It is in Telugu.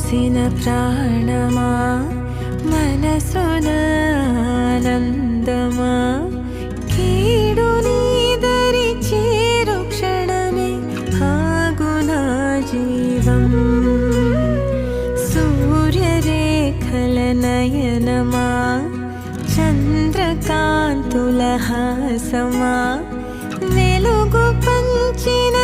పోసిన ప్రాణమా మనసున ఆనందమా కీడు నీదరి చేరు క్షణమే ఆగునా జీవం సూర్యరేఖల నయనమా చంద్రకాంతుల హాసమా వెలుగు పంచిన